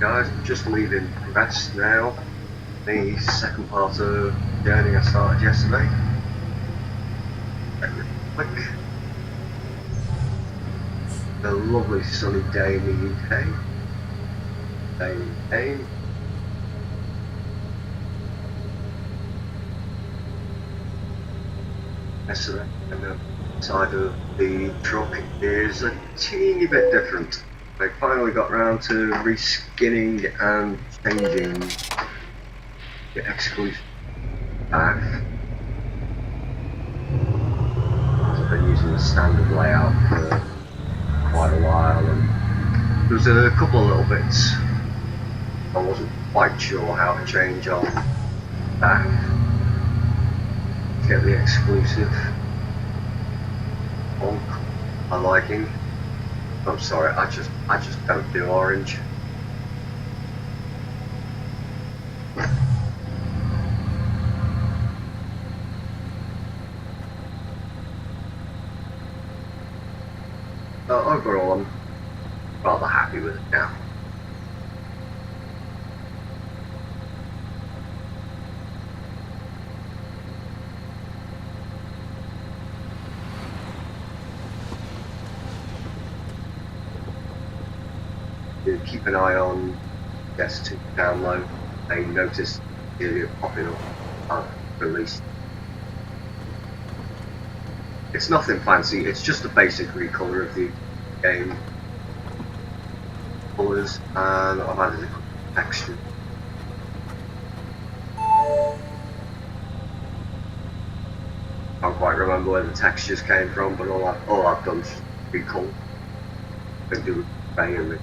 guys, I'm just leaving Brest now. The second part of the journey I started yesterday. Quick. A lovely sunny day in the UK. Day in Spain. Yesterday, and the side of the truck is a teeny bit different. I finally got around to reskinning and changing the exclusive back. I've been using the standard layout for quite a while, and there was a couple of little bits I wasn't quite sure how to change on back to get the exclusive on my liking. I'm sorry, I just don't do orange. Overall, I'm rather happy with it now. Keep an eye on S2 download. I noticed it popping up release. It's nothing fancy, it's just a basic recolor of the game colours, and I've added a texture. I can't quite remember where the textures came from, but all I've done is recolor and do gray and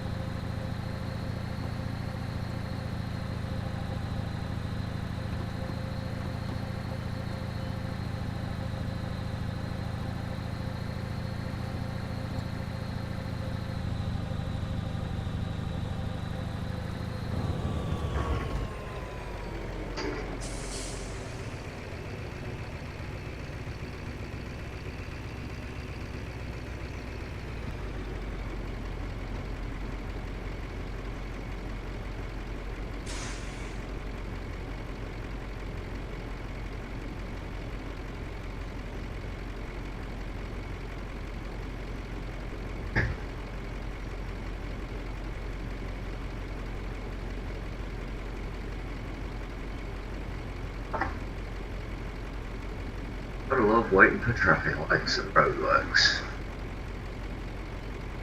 I love waiting for traffic lights at roadworks.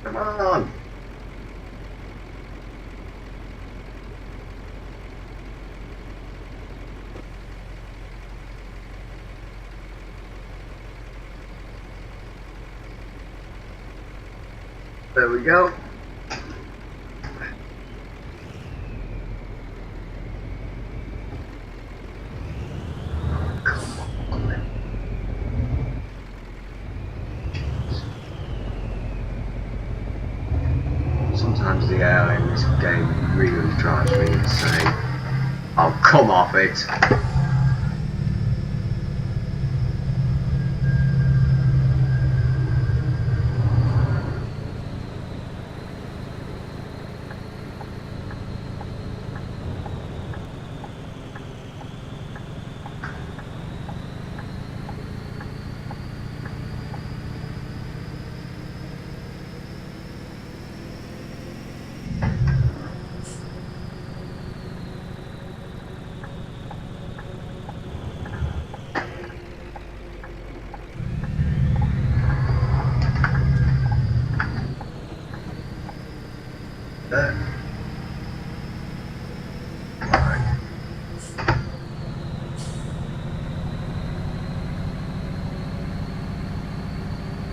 Come on! There we go. Sometimes the AI in this game really drives me insane. Oh, come off it!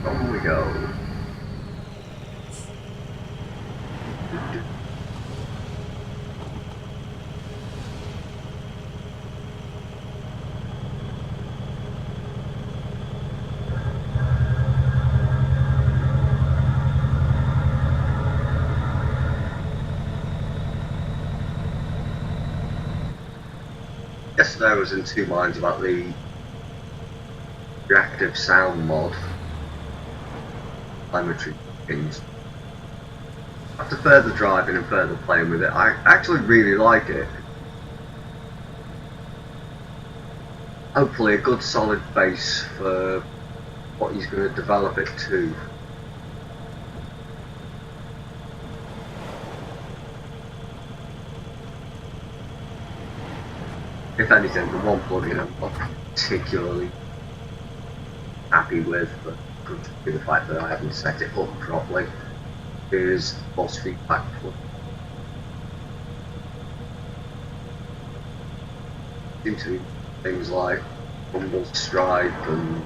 On we go. Yesterday I was in two minds about the reactive sound mod. Telemetry pins. after further driving and further playing with it, I actually really like it. Hopefully a good solid base for what he's going to develop it to. If anything, the one plugin I'm not particularly happy with, but could be the fact that I haven't set it up properly, is boss feedback plugin. Seem to be things like rumble strike and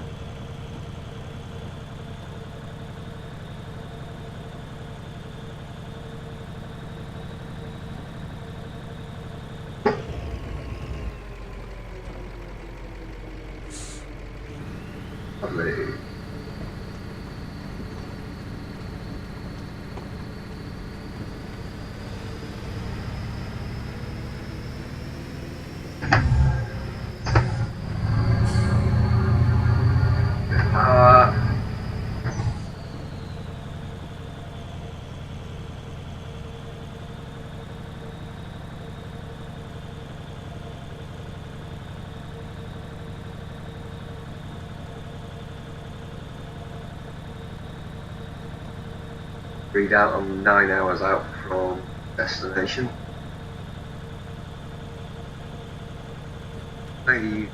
lovely. Readout, I'm 9 hours out from destination. Maybe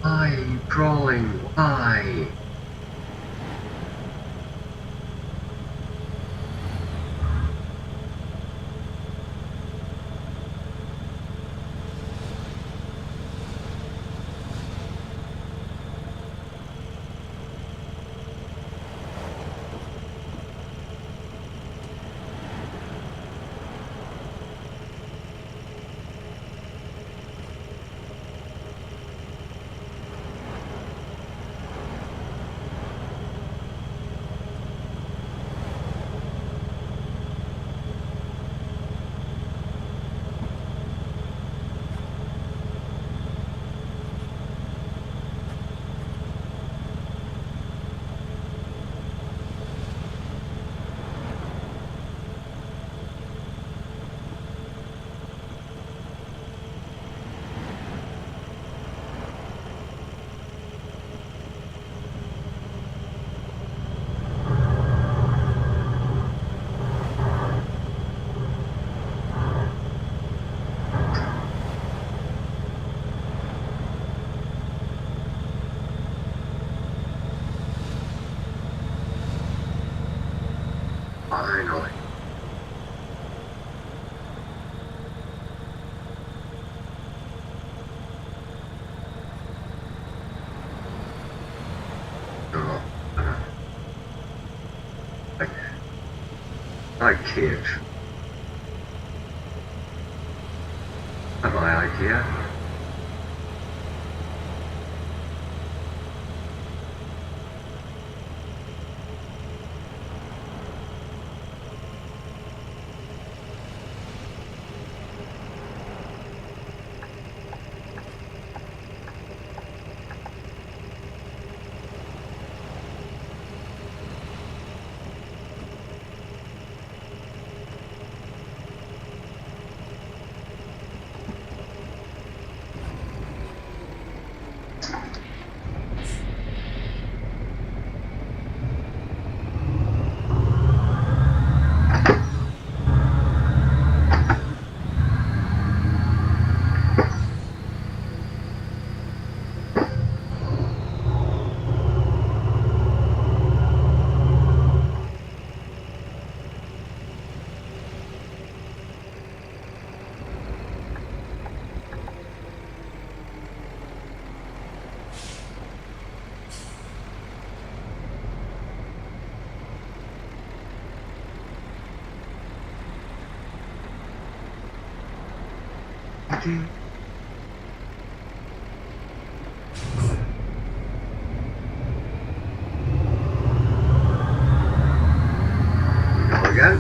why crawling? Why? Finally. Kiev. Have I idea? Go again.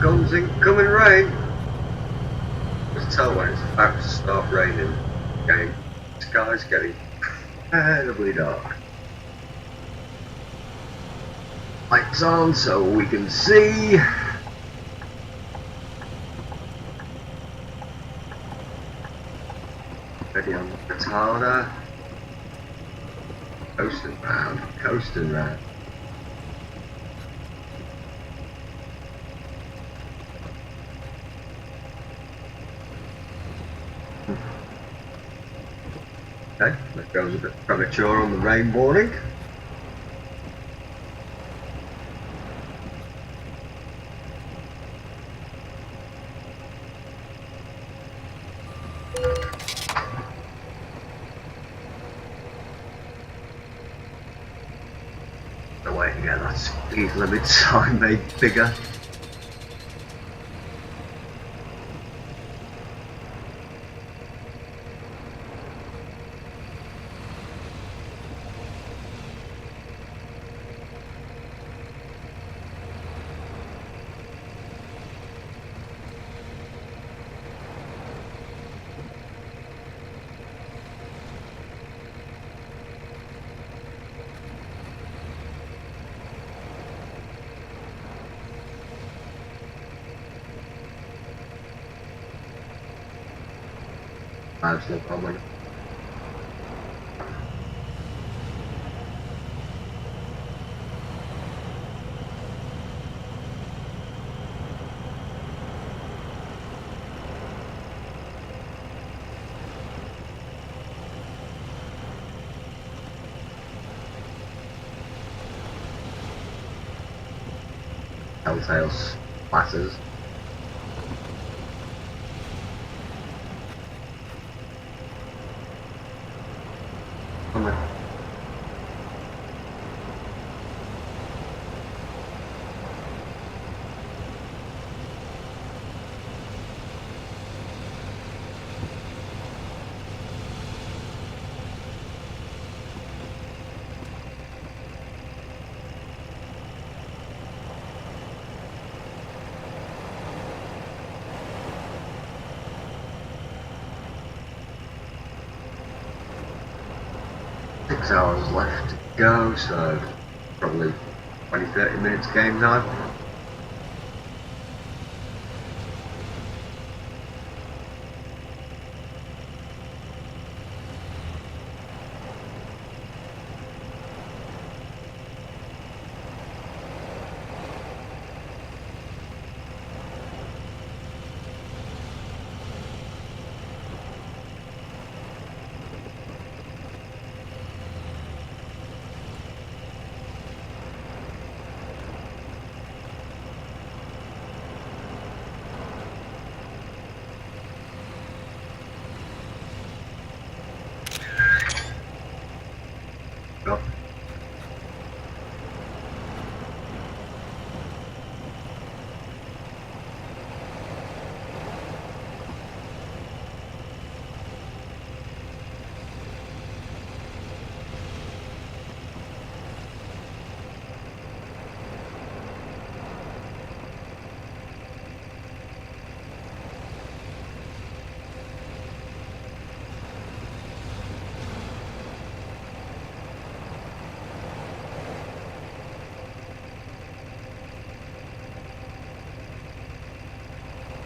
Comes incoming rain. You can tell when it's about to start raining. Okay, the sky's getting incredibly dark. Lights on so we can see. Ready on the Katana. Coasting round, coasting round. Okay, that goes a bit premature on the rain warning. The way to get that speed limit sign made bigger. That's no problem. Telltale splatters. 6 hours left to go, so probably 20-30 minutes game time. Go.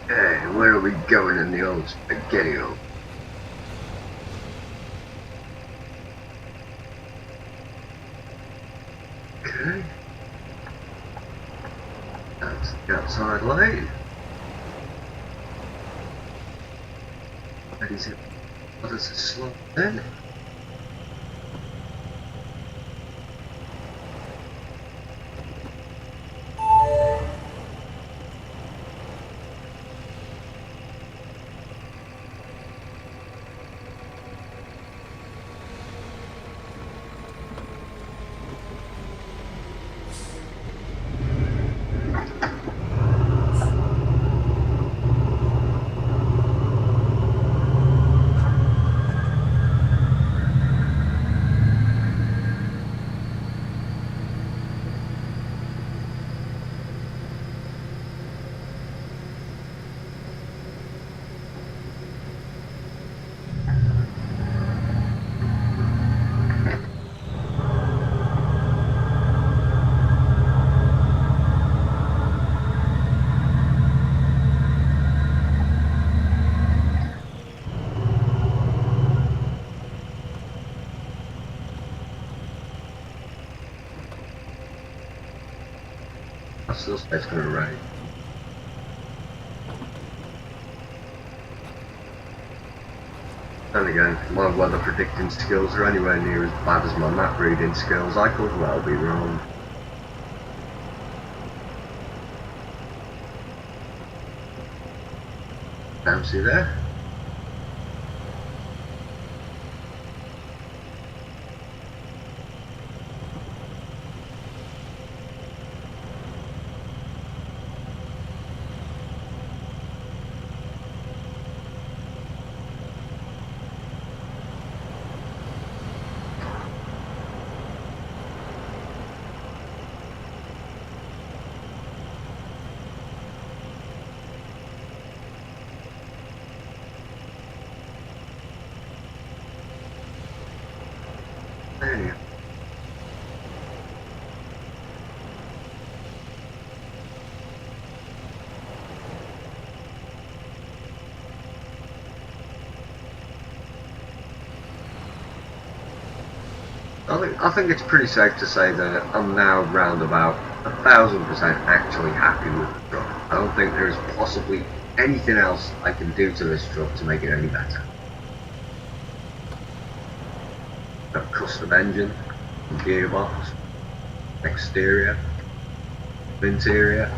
Hey, where are we going in the old spaghetti-o? Okay. That's the outside lane. What is it? What is it slow then? I still say it's gonna rain. Then again, my weather predicting skills are anywhere near as bad as my map reading skills. I could well be wrong. Fancy there? Anyway. I think it's pretty safe to say that I'm now round about 1,000% actually happy with the truck. I don't think there's possibly anything else I can do to this truck to make it any better. Got custom engine, gearbox, exterior, interior.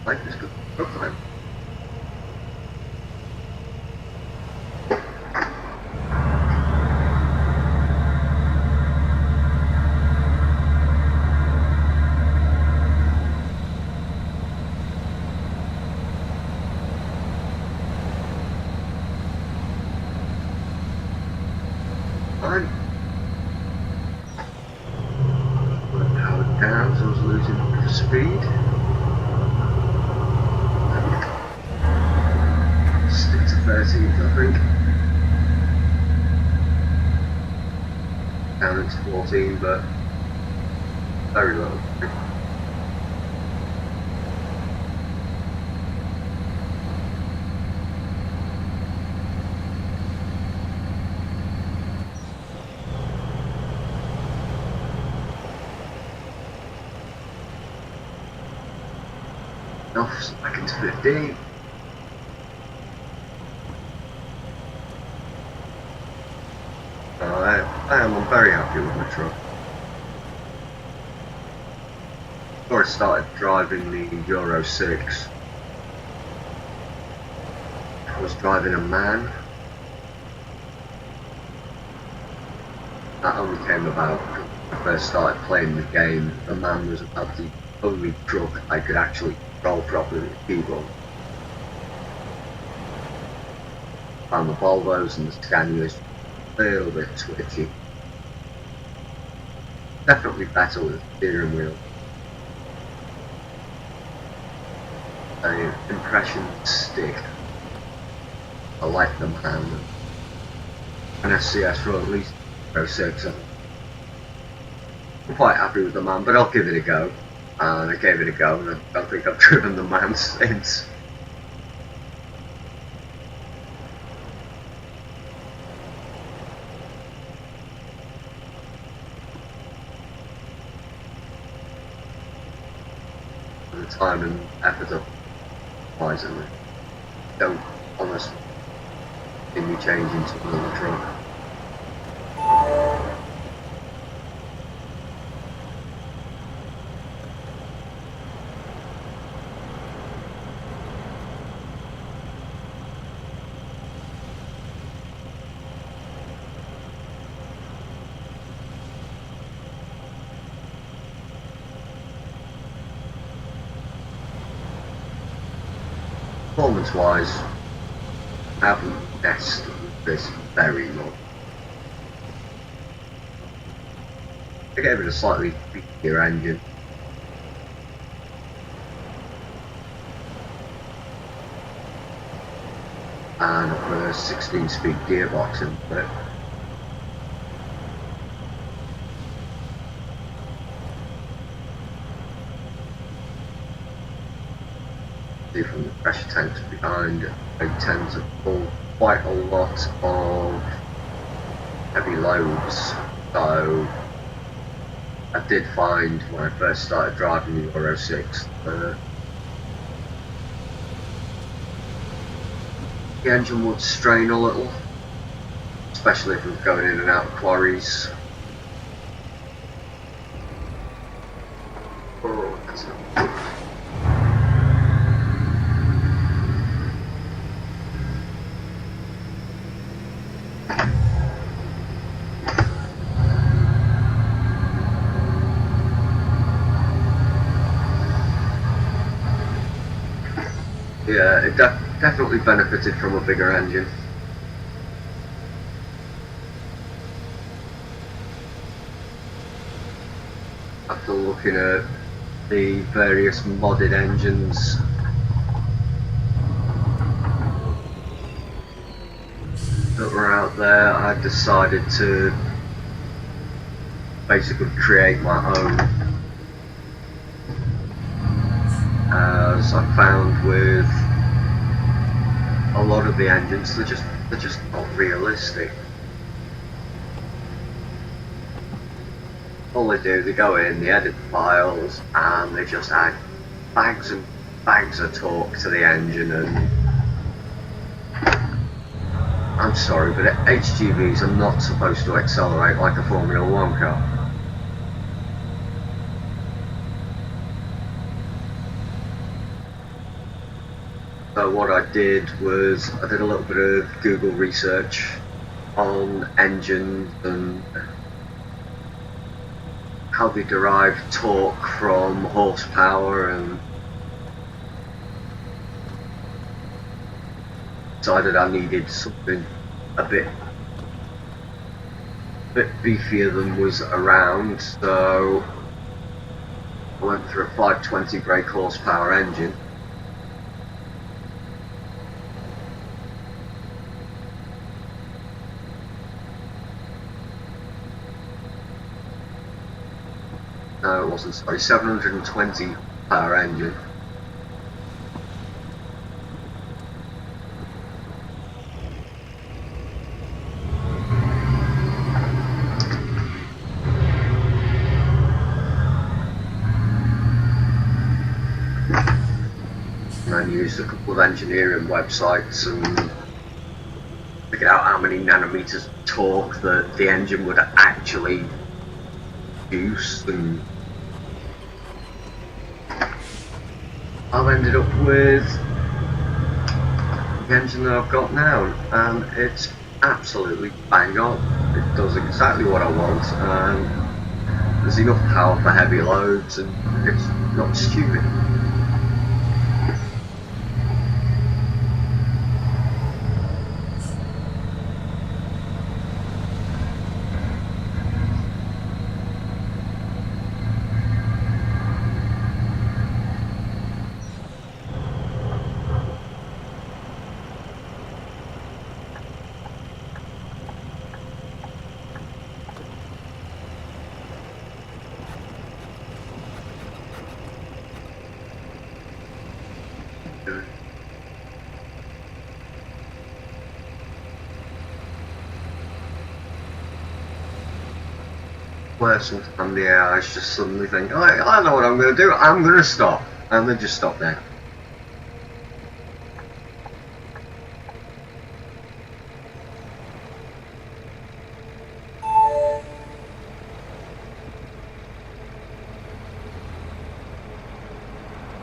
Like this good truck time. Fine. Put it powered down so I was losing a bit of speed. 30s, I think. Down into 14, but very little. Off back into 15. I'm very happy with my truck. Before I started driving the Euro 6, I was driving a MAN. That only came about when I first started playing the game. The MAN was about the only truck I could actually control properly with the keyboard. And the Volvos and the Scanias a little bit twitchy. Definitely better with the steering wheel. The impressions stick. I like the MAN. An SCS for at least 06. I'm quite happy with the MAN, but I'll give it a go. And I gave it a go, and I don't think I've driven the MAN since. The time and effort of wisely. Don't honestly see me change into another truck. Performance wise, I haven't messed with this very much. I gave it a slightly beefier engine. And I put a 16-speed gearbox into it. From the pressure tanks behind, they tend to pull quite a lot of heavy loads, so I did find when I first started driving the Euro 6 the engine would strain a little, especially if it was going in and out of quarries. Yeah, it definitely benefited from a bigger engine. After looking at the various modded engines that were out there, I decided to basically create my own. As I found with a lot of the engines, they're just not realistic. All they do, they go in, they edit the files, and they just add bags and bags of torque to the engine. And I'm sorry, but HGVs are not supposed to accelerate like a Formula 1 car. So what I did was I did a little bit of Google research on engines and how they derive torque from horsepower, and decided I needed something a bit beefier than was around, so I went for a 520 brake horsepower engine. No, it wasn't, sorry, 720 power engine. And then used a couple of engineering websites and figured out how many nanometers of torque that the engine would actually produce, and I've ended up with the engine that I've got now, and it's absolutely bang on. It does exactly what I want, and there's enough power for heavy loads, and it's not stupid. Where sometimes the AIs just suddenly think, oh, I know what I'm going to do, I'm going to stop, and they just stop there.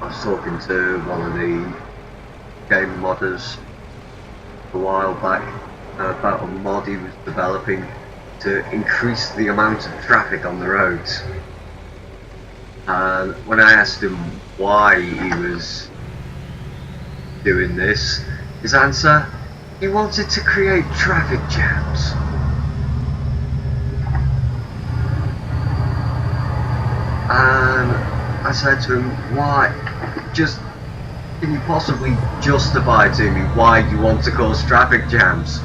I was talking to one of the game modders a while back about a mod he was developing to increase the amount of traffic on the roads. And when I asked him why he was doing this, his answer, he wanted to create traffic jams. And I said to him, why? Just, can you possibly justify to me why you want to cause traffic jams?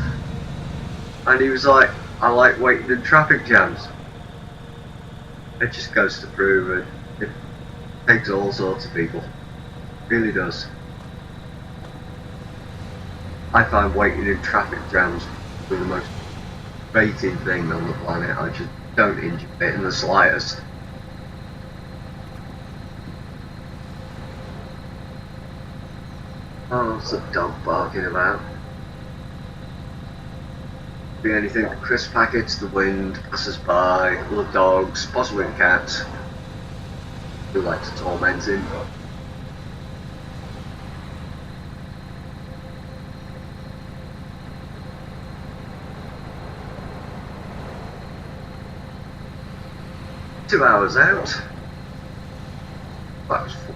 And he was like, I like waiting in traffic jams. It just goes to prove it takes all sorts of people. It really does. I find waiting in traffic jams to be the most frustrating thing on the planet. I just don't enjoy it in the slightest. Oh, what's the dog barking about? Be anything, the crisp packets, the wind, passers by, other dogs, possibly cats who like to torment him. Two hours out. That was fun.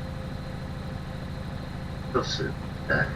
Just soon there.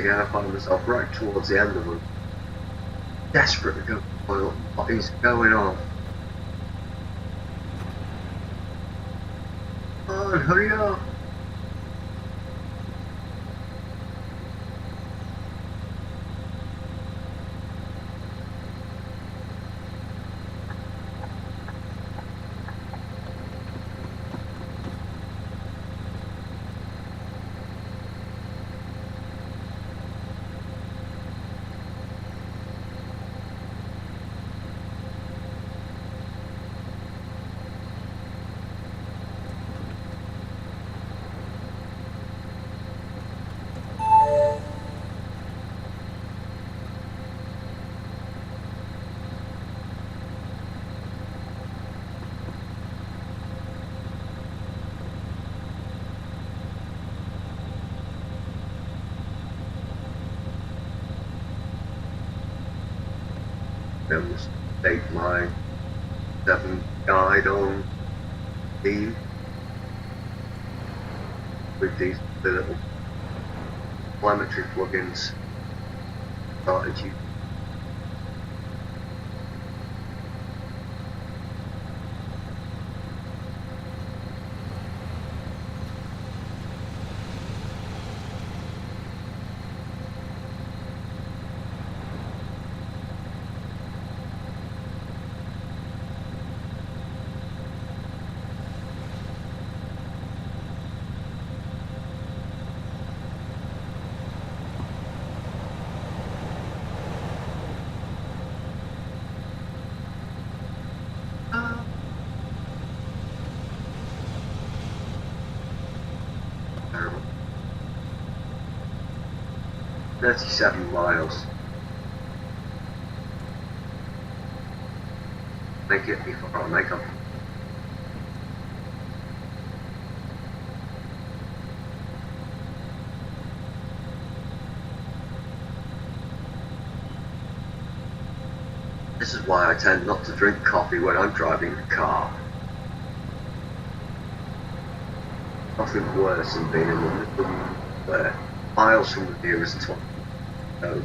again, I find myself right towards the end of them, desperate to go, well, what is going on? Come on, hurry up! Take my 7 guide on theme with these little telemetry plugins started using. Terrible. 37 miles. Make it before I make up. This is why I tend not to drink coffee when I'm driving a car. Nothing worse than being in the middle where miles from the nearest toilet. No.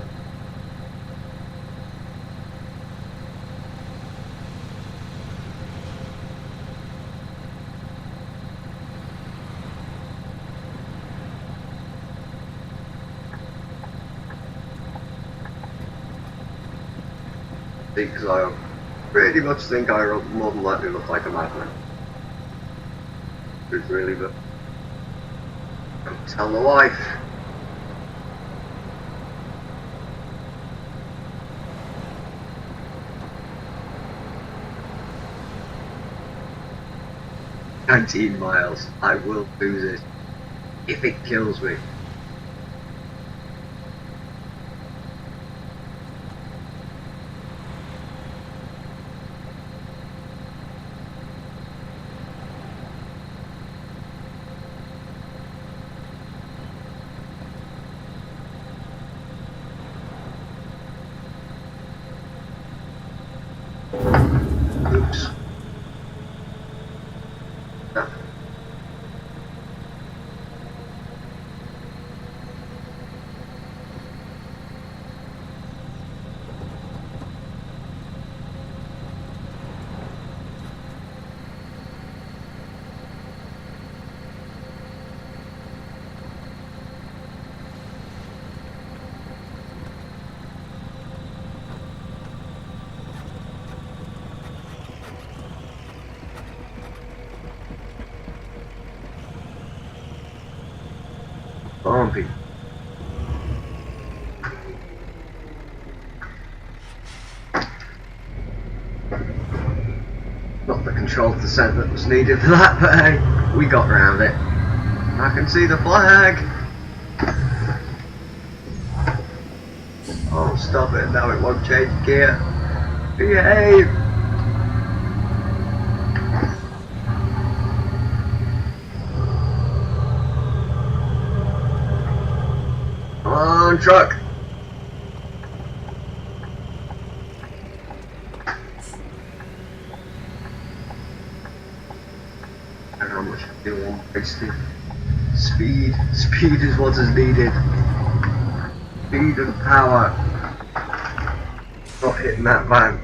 Because I pretty much think I more than likely look like a madman. It's really, but don't tell the wife. "19 miles. I will do this if it kills me." Oops. No. Bumpy. Not the controlled descent that was needed for that, but hey, we got around it. I can see the flag. Oh, stop it. Now it won't change gear. Behave. Come on, truck. I don't know how much fuel I'm wasting. Speed is what is needed. speed and power. Not hitting that van.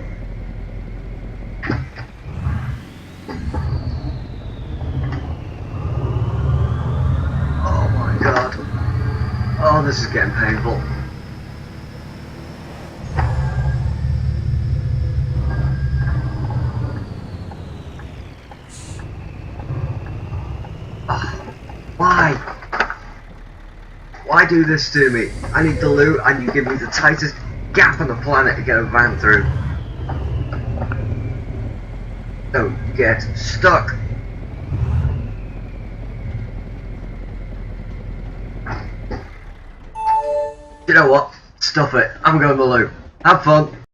Oh my god. Oh, this is getting painful. Oh, why? Why do this to me? I need the loot and you give me the tightest gap on the planet to get a van through. Don't get stuck. You know what? Stuff it. I'm going to loot. Have fun.